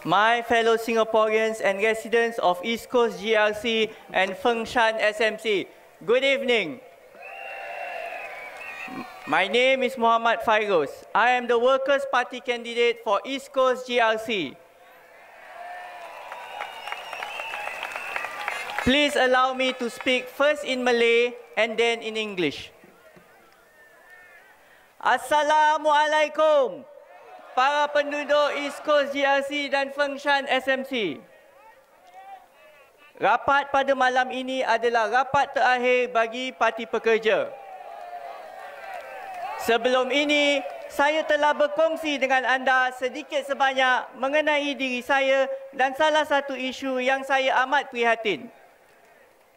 My fellow Singaporeans and residents of East Coast GRC and Fengshan SMC, good evening. My name is Muhammad Fairoz. I am the Workers' Party candidate for East Coast GRC. Please allow me to speak first in Malay and then in English. Assalamualaikum, para penduduk East Coast GRC dan Fengshan SMC. Rapat pada malam ini adalah rapat terakhir bagi Parti Pekerja. Sebelum ini, saya telah berkongsi dengan anda sedikit sebanyak mengenai diri saya dan salah satu isu yang saya amat prihatin.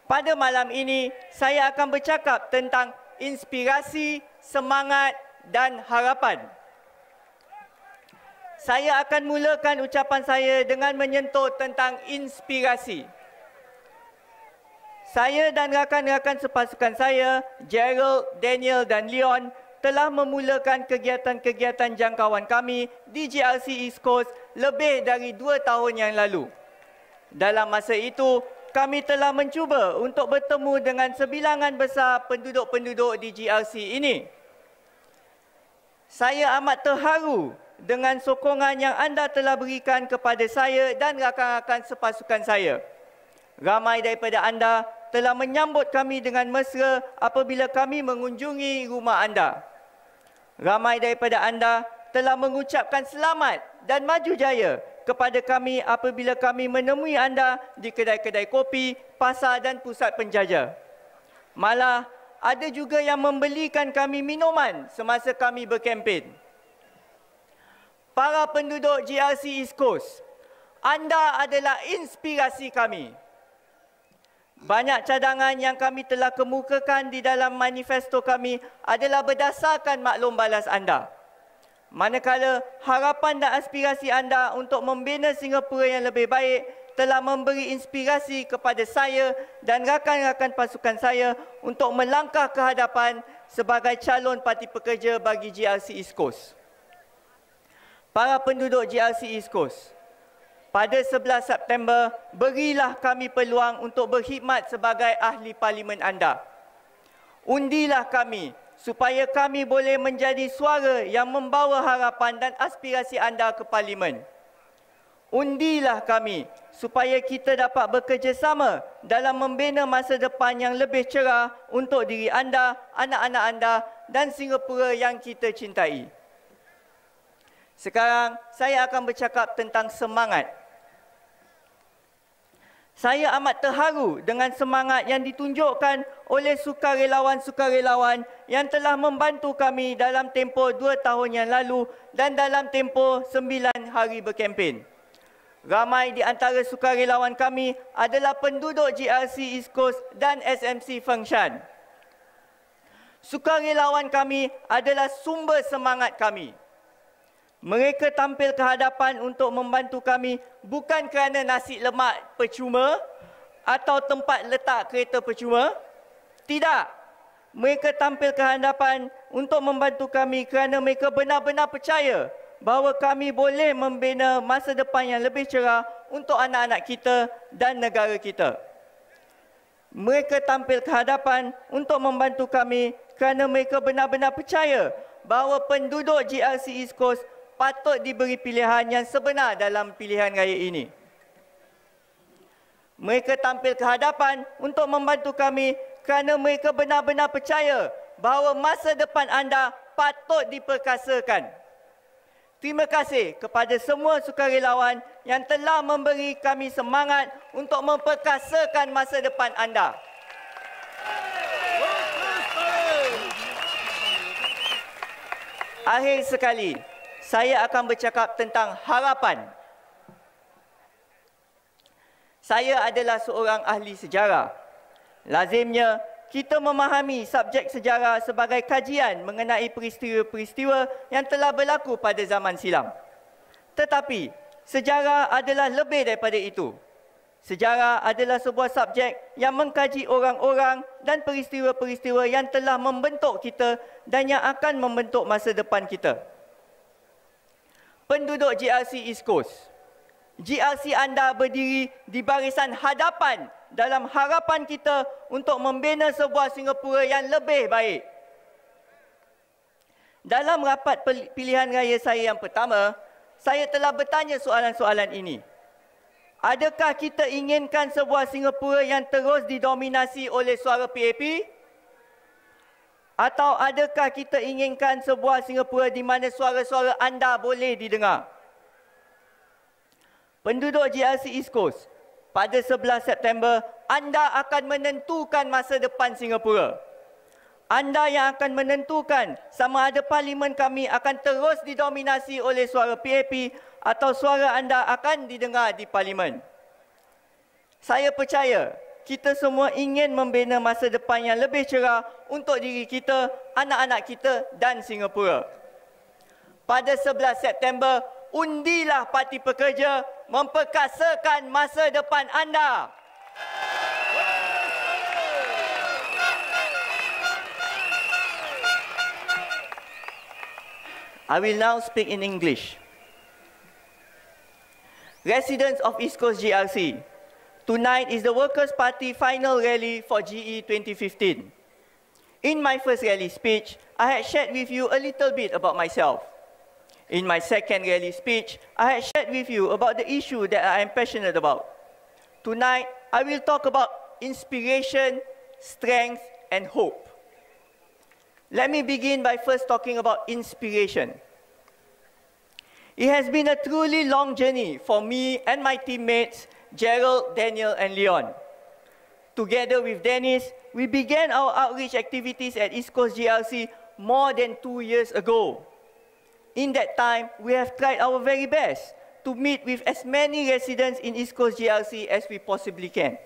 Pada malam ini, saya akan bercakap tentang inspirasi, semangat dan harapan. Saya akan mulakan ucapan saya dengan menyentuh tentang inspirasi. Saya dan rakan-rakan sepasukan saya, Gerald, Daniel dan Leon, telah memulakan kegiatan-kegiatan jangkauan kami di GRC East Coast lebih dari 2 tahun yang lalu. Dalam masa itu, kami telah mencuba untuk bertemu dengan sebilangan besar penduduk-penduduk di GRC ini. Saya amat terharu dengan sokongan yang anda telah berikan kepada saya dan rakan-rakan sepasukan saya. Ramai daripada anda telah menyambut kami dengan mesra apabila kami mengunjungi rumah anda. Ramai daripada anda telah mengucapkan selamat dan maju jaya kepada kami apabila kami menemui anda di kedai-kedai kopi, pasar dan pusat penjajah. Malah, ada juga yang membelikan kami minuman semasa kami berkempen. Para penduduk GRC East Coast, anda adalah inspirasi kami. Banyak cadangan yang kami telah kemukakan di dalam manifesto kami adalah berdasarkan maklum balas anda. Manakala harapan dan aspirasi anda untuk membina Singapura yang lebih baik telah memberi inspirasi kepada saya dan rakan-rakan pasukan saya untuk melangkah ke hadapan sebagai calon Parti Pekerja bagi GRC East Coast. Para penduduk GRC East Coast, pada 11 September, berilah kami peluang untuk berkhidmat sebagai ahli parlimen anda. Undilah kami supaya kami boleh menjadi suara yang membawa harapan dan aspirasi anda ke parlimen. Undilah kami supaya kita dapat bekerjasama dalam membina masa depan yang lebih cerah untuk diri anda, anak-anak anda dan Singapura yang kita cintai. Sekarang, saya akan bercakap tentang semangat. Saya amat terharu dengan semangat yang ditunjukkan oleh sukarelawan-sukarelawan yang telah membantu kami dalam tempoh 2 tahun yang lalu dan dalam tempoh 9 hari berkempen. Ramai di antara sukarelawan kami adalah penduduk GRC East Coast dan SMC Fengshan. Sukarelawan kami adalah sumber semangat kami. Mereka tampil ke hadapan untuk membantu kami bukan kerana nasi lemak percuma atau tempat letak kereta percuma. Tidak. Mereka tampil ke hadapan untuk membantu kami kerana mereka benar-benar percaya bahawa kami boleh membina masa depan yang lebih cerah untuk anak-anak kita dan negara kita. Mereka tampil ke hadapan untuk membantu kami kerana mereka benar-benar percaya bahawa penduduk GRC East Coast patut diberi pilihan yang sebenar dalam pilihan raya ini. Mereka tampil ke hadapan untuk membantu kami kerana mereka benar-benar percaya bahawa masa depan anda patut diperkasakan. Terima kasih kepada semua sukarelawan yang telah memberi kami semangat untuk memperkasakan masa depan anda. Akhir sekali, saya akan bercakap tentang harapan. Saya adalah seorang ahli sejarah. Lazimnya, kita memahami subjek sejarah sebagai kajian mengenai peristiwa-peristiwa yang telah berlaku pada zaman silam. Tetapi, sejarah adalah lebih daripada itu. Sejarah adalah sebuah subjek yang mengkaji orang-orang dan peristiwa-peristiwa yang telah membentuk kita dan yang akan membentuk masa depan kita. Penduduk GRC East Coast, GRC anda berdiri di barisan hadapan dalam harapan kita untuk membina sebuah Singapura yang lebih baik. Dalam rapat pilihan raya saya yang pertama, saya telah bertanya soalan-soalan ini. Adakah kita inginkan sebuah Singapura yang terus didominasi oleh suara PAP? Atau adakah kita inginkan sebuah Singapura di mana suara-suara anda boleh didengar? Penduduk GRC East Coast, pada 11 September, anda akan menentukan masa depan Singapura. Anda yang akan menentukan sama ada parlimen kami akan terus didominasi oleh suara PAP atau suara anda akan didengar di parlimen. Saya percaya kita semua ingin membina masa depan yang lebih cerah untuk diri kita, anak-anak kita dan Singapura. Pada 11 September, undilah Parti Pekerja memperkasakan masa depan anda. I will now speak in English. Residents of East Coast GRC, tonight is the Workers' Party final rally for GE 2015. In my first rally speech, I had shared with you a little bit about myself. In my second rally speech, I had shared with you about the issue that I am passionate about. Tonight, I will talk about inspiration, strength, and hope. Let me begin by first talking about inspiration. It has been a truly long journey for me and my teammates, Gerald, Daniel, and Leon. Together with Dennis, we began our outreach activities at East Coast GRC more than 2 years ago. In that time, we have tried our very best to meet with as many residents in East Coast GRC as we possibly can.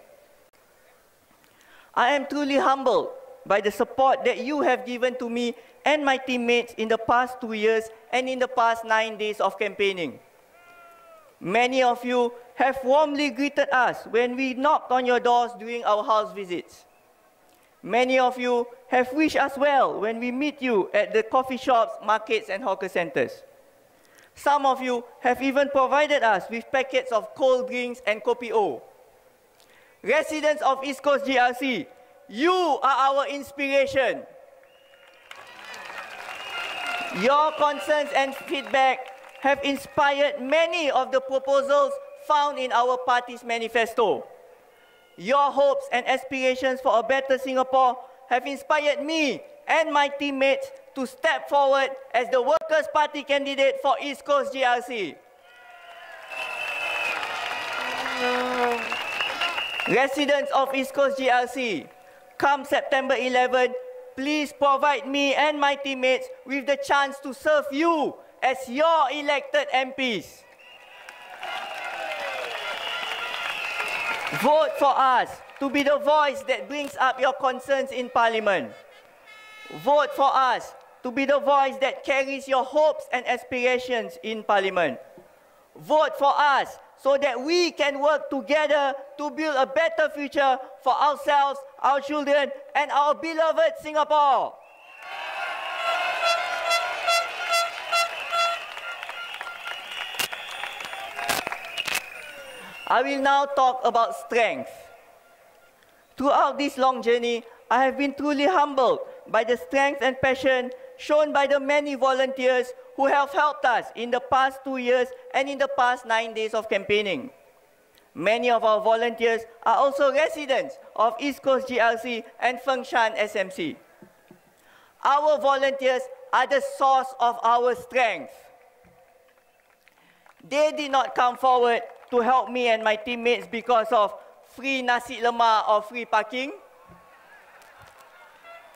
I am truly humbled by the support that you have given to me and my teammates in the past 2 years and in the past 9 days of campaigning. Many of you have warmly greeted us when we knocked on your doors during our house visits. Many of you have wished us well when we meet you at the coffee shops, markets, and hawker centers. Some of you have even provided us with packets of cold drinks and kopi O. Residents of East Coast GRC, you are our inspiration. Your concerns and feedback have inspired many of the proposals found in our party's manifesto. Your hopes and aspirations for a better Singapore have inspired me and my teammates to step forward as the Workers' Party candidate for East Coast GRC. Residents of East Coast GRC, come September 11, please provide me and my teammates with the chance to serve you as your elected MPs. Vote for us to be the voice that brings up your concerns in Parliament. Vote for us to be the voice that carries your hopes and aspirations in Parliament. Vote for us so that we can work together to build a better future for ourselves, our children, and our beloved Singapore. I will now talk about strength. Throughout this long journey, I have been truly humbled by the strength and passion shown by the many volunteers who have helped us in the past 2 years and in the past 9 days of campaigning. Many of our volunteers are also residents of East Coast GRC and Fengshan SMC. Our volunteers are the source of our strength. They did not come forward to help me and my teammates because of free nasi lemak or free parking.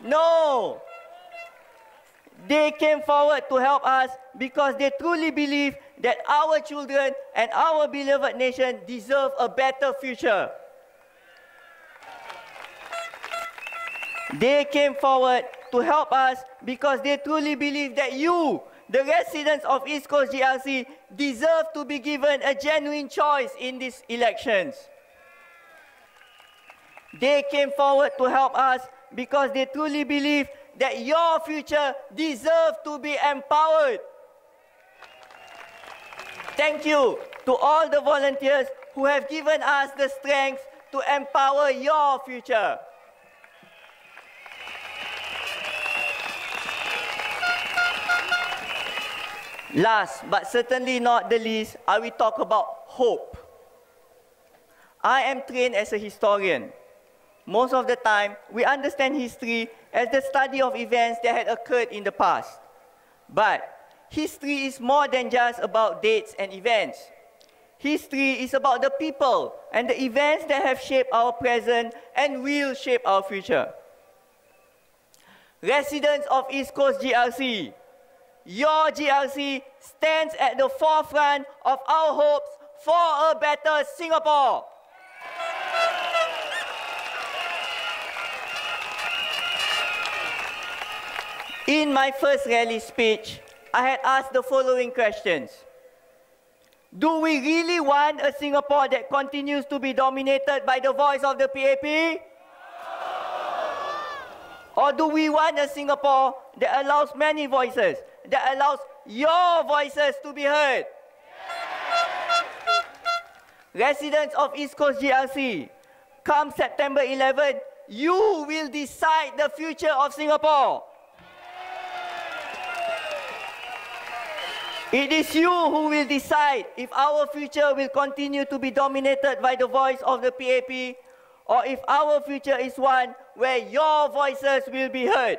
No! They came forward to help us because they truly believe that our children and our beloved nation deserve a better future. They came forward to help us because they truly believe that you, the residents of East Coast GRC, deserve to be given a genuine choice in these elections. They came forward to help us because they truly believe that your future deserves to be empowered. Thank you. to all the volunteers who have given us the strength to empower your future. Last but certainly not the least, I will talk about hope. I am trained as a historian. Most of the time, we understand history as the study of events that had occurred in the past. But history is more than just about dates and events. History is about the people and the events that have shaped our present and will shape our future. Residents of East Coast GRC, your GRC stands at the forefront of our hopes for a better Singapore. In my first rally speech, I had asked the following questions. Do we really want a Singapore that continues to be dominated by the voice of the PAP? Or do we want a Singapore that allows many voices, that allows your voices to be heard? Residents of East Coast GRC, come September 11, you will decide the future of Singapore. It is you who will decide if our future will continue to be dominated by the voice of the PAP, or if our future is one where your voices will be heard.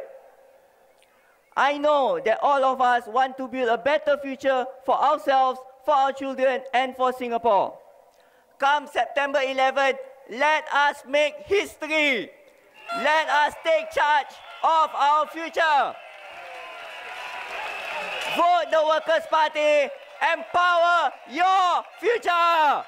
I know that all of us want to build a better future for ourselves, for our children, and for Singapore. Come September 11, let us make history. Let us take charge of our future. Vote the Workers' Party. Empower your future.